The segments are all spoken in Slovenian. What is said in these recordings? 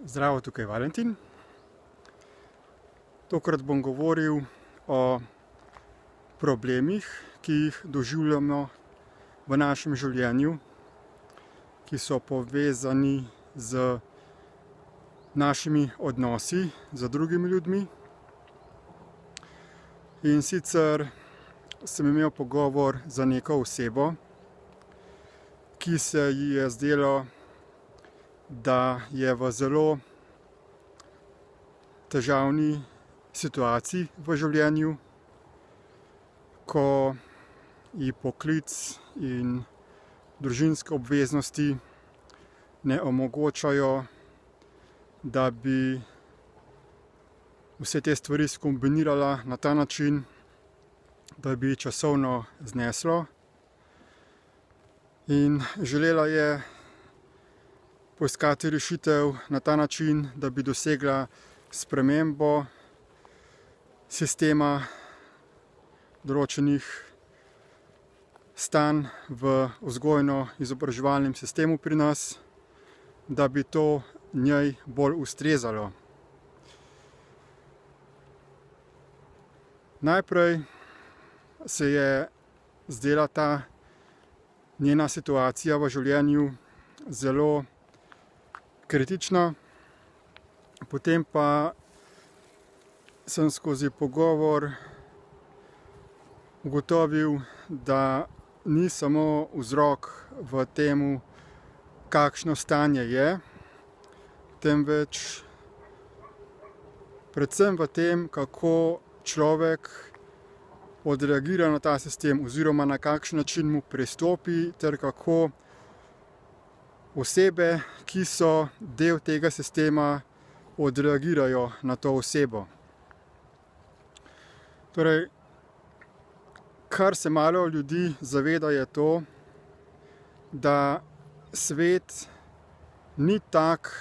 Zdravo, tukaj je Valentin. Tokrat bom govoril o problemih, ki jih doživljamo v našem življenju, ki so povezani z našimi odnosi z drugimi ljudmi. In sicer sem imel pogovor z neko osebo, ki se ji je zdelo, da je v zelo težavni situaciji v življenju, ko ji poklic in družinske obveznosti ne omogočajo, da bi vse te stvari skombinirala na ta način, da bi časovno zneslo. In želela je poiskati rešitev na ta način, da bi dosegla spremembo sistema določenih stanj v vzgojno-izobraževalnem sistemu pri nas, da bi to njej bolj ustrezalo. Najprej se je zdela ta njena situacija v življenju zelo kritična, potem pa sem skozi pogovor ugotovil, da ni samo vzrok v tem, kakšno stanje je, temveč predvsem v tem, kako človek odreagira na ta sistem oziroma na kakšen način mu pristopi, ter kako osebe, ki so del tega sistema, odreagirajo na to osebo. Torej, kar se malo ljudi zaveda, je to, da svet ni tak,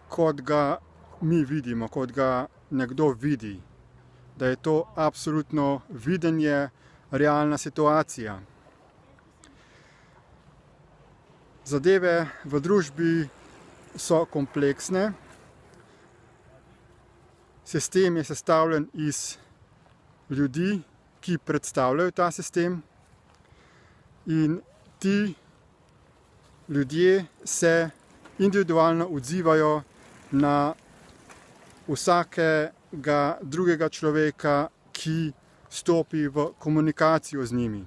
kot ga mi vidimo, kot ga nekdo vidi. Da je to absolutno videnje, realna situacija. Zadeve v družbi so kompleksne. Sistem je sestavljen iz ljudi, ki predstavljajo ta sistem, in ti ljudje se individualno odzivajo na vsakega drugega človeka, ki stopi v komunikacijo z njimi.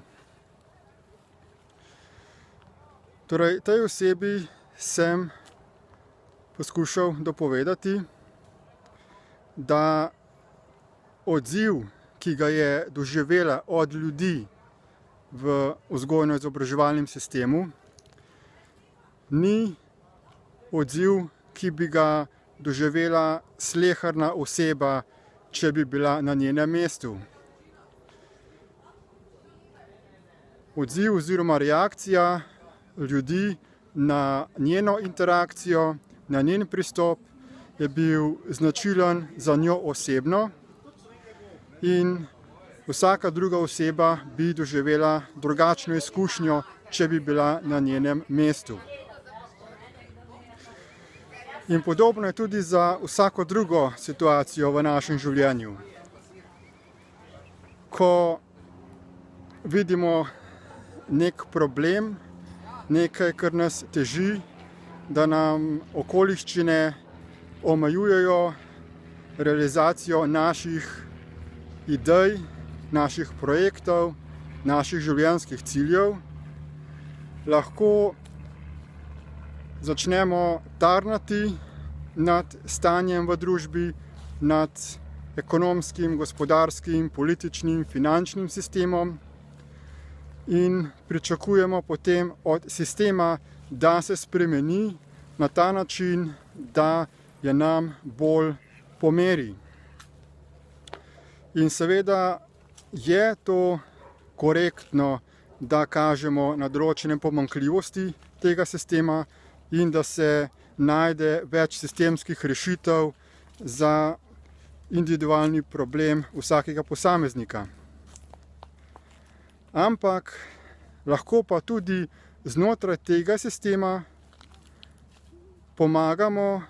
Torej, tej osebi sem poskušal dopovedati, da odziv, ki ga je doživela od ljudi v vzgojno-izobraževalnem sistemu, ni odziv, ki bi ga doživela sleherna oseba, če bi bila na njenem mestu. Odziv oziroma reakcija ljudi na njeno interakcijo, na njen pristop je bil značilen za njo osebno, in vsaka druga oseba bi doživela drugačno izkušnjo, če bi bila na njenem mestu. In podobno je tudi za vsako drugo situacijo v našem življenju. Ko vidimo nek problem, nekaj, kar nas teži, da nam okoliščine omejujejo realizacijo naših idej, naših projektov, naših življenjskih ciljev, lahko začnemo tarnati nad stanjem v družbi, nad ekonomskim, gospodarskim, političnim, finančnim sistemom in pričakujemo potem od sistema, da se spremeni na ta način, da je nam bolj po meri. In seveda je to korektno, da kažemo na določene pomanjkljivosti tega sistema in da se najde več sistemskih rešitev za individualni problem vsakega posameznika. Ampak lahko pa tudi znotraj tega sistema pomagamo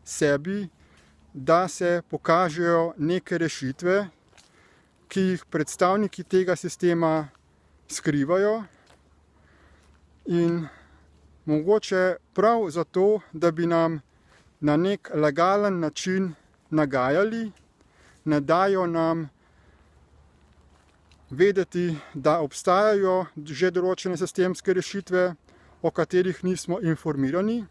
sebi, da se pokažejo neke rešitve, ki jih predstavniki tega sistema skrivajo, in mogoče prav zato, da bi nam na nek legalen način nagajali, ne dajo nam vedeti, da obstajajo že določene sistemske rešitve, o katerih nismo informirani.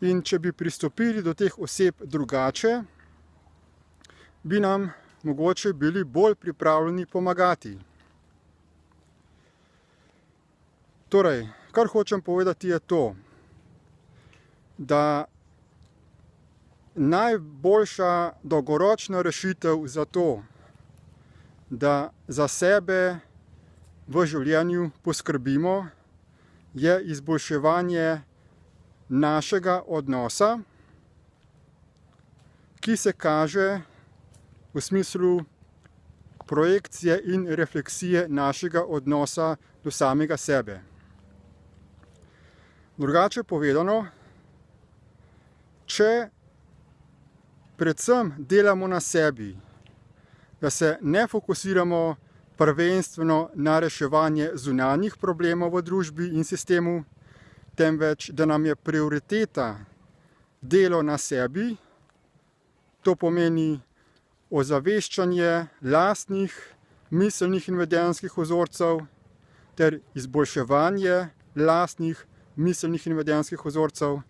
In če bi pristopili do teh oseb drugače, bi nam mogoče bili bolj pripravljeni pomagati. Torej, kar hočem povedati je to, da najboljša dolgoročna rešitev za to, da za sebe v življenju poskrbimo, je izboljševanje našega odnosa, ki se kaže v smislu projekcije in refleksije našega odnosa do samega sebe. Drugače povedano, če predvsem delamo na sebi, da se ne fokusiramo prvenstveno na reševanje zunanjih problemov v družbi in sistemu, temveč da nam je prioriteta delo na sebi, to pomeni ozaveščanje lastnih miselnih in vedenjskih vzorcev ter izboljševanje lastnih miselnih in vedenjskih vzorcev.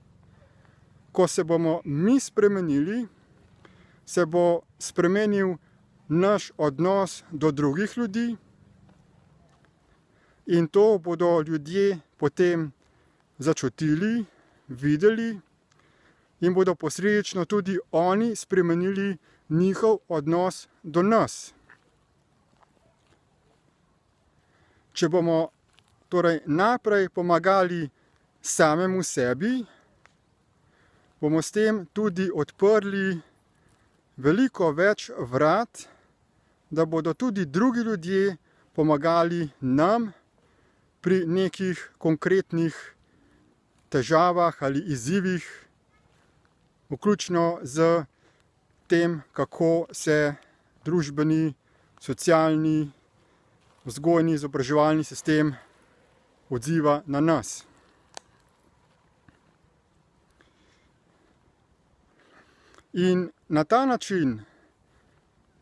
Ko se bomo mi spremenili, se bo spremenil naš odnos do drugih ljudi in to bodo ljudje potem začutili, videli in bodo posledično tudi oni spremenili njihov odnos do nas. Če bomo torej najprej pomagali samemu sebi, bomo s tem tudi odprli veliko več vrat, da bodo tudi drugi ljudje pomagali nam pri nekih konkretnih težavah ali izzivih, vključno z tem, kako se družbeni, socialni, vzgojni, izobraževalni sistem odziva na nas. In na ta način,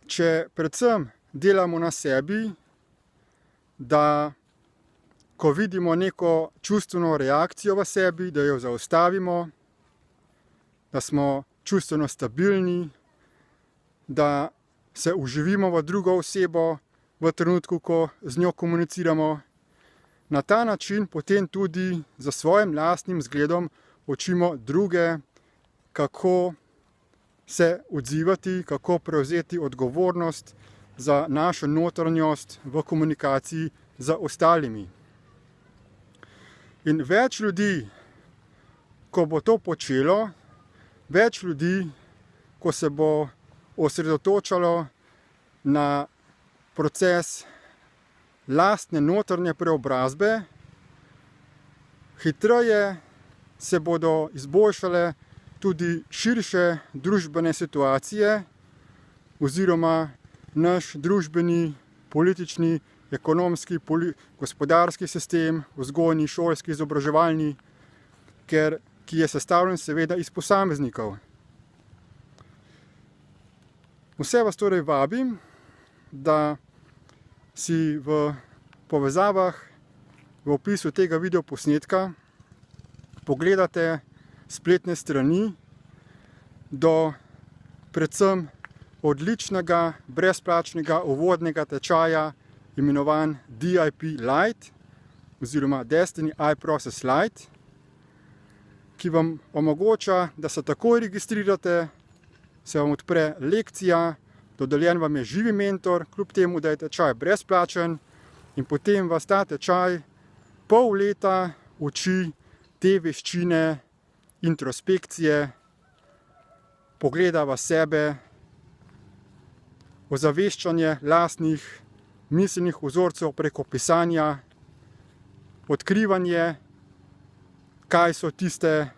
če predvsem delamo na sebi, da ko vidimo neko čustveno reakcijo v sebi, da jo zaustavimo, da smo čustveno stabilni, da se uživimo v drugo osebo v trenutku, ko z njo komuniciramo. Na ta način potem tudi za svojim lastnim zgledom učimo druge, kako se odzivati, kako prevzeti odgovornost za našo notranjost v komunikaciji z ostalimi. In več ljudi, ko bo to počelo, več ljudi, ko se bo osredotočalo na proces lastne notranje preobrazbe, hitreje se bodo izboljšale tudi širše družbene situacije oziroma naš družbeni, politični, ekonomski, gospodarski sistem, vzgojni, šolski, izobraževalni, ki je sestavljen seveda iz posameznikov. Vse vas torej vabim, da si v povezavah v opisu tega videoposnetka pogledate spletne strani do predvsem odličnega, brezplačnega uvodnega tečaja imenovan DIP Lite oziroma Destiny iProcess Lite, ki vam omogoča, da se takoj registrirate, se vam odpre lekcija, dodeljen vam je živi mentor, kljub temu, da je tečaj brezplačen, in potem vas ta tečaj pol leta uči te veščine introspekcije, pogleda v sebe, ozaveščanje lastnih miselnih vzorcev preko pisanja, odkrivanje, kaj so tiste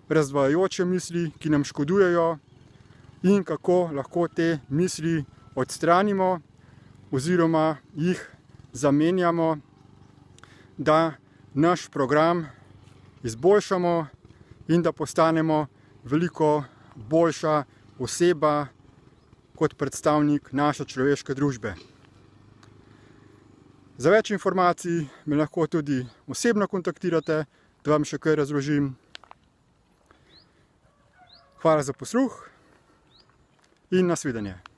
razdvajajoče misli, ki nam škodujejo, in kako lahko te misli odstranimo oziroma jih zamenjamo, da naš program izboljšamo in da postanemo veliko boljša oseba kot predstavnik naše človeške družbe. Za več informacij me lahko tudi osebno kontaktirate, da vam še kaj razložim. Hvala za posluh in nasvidenje.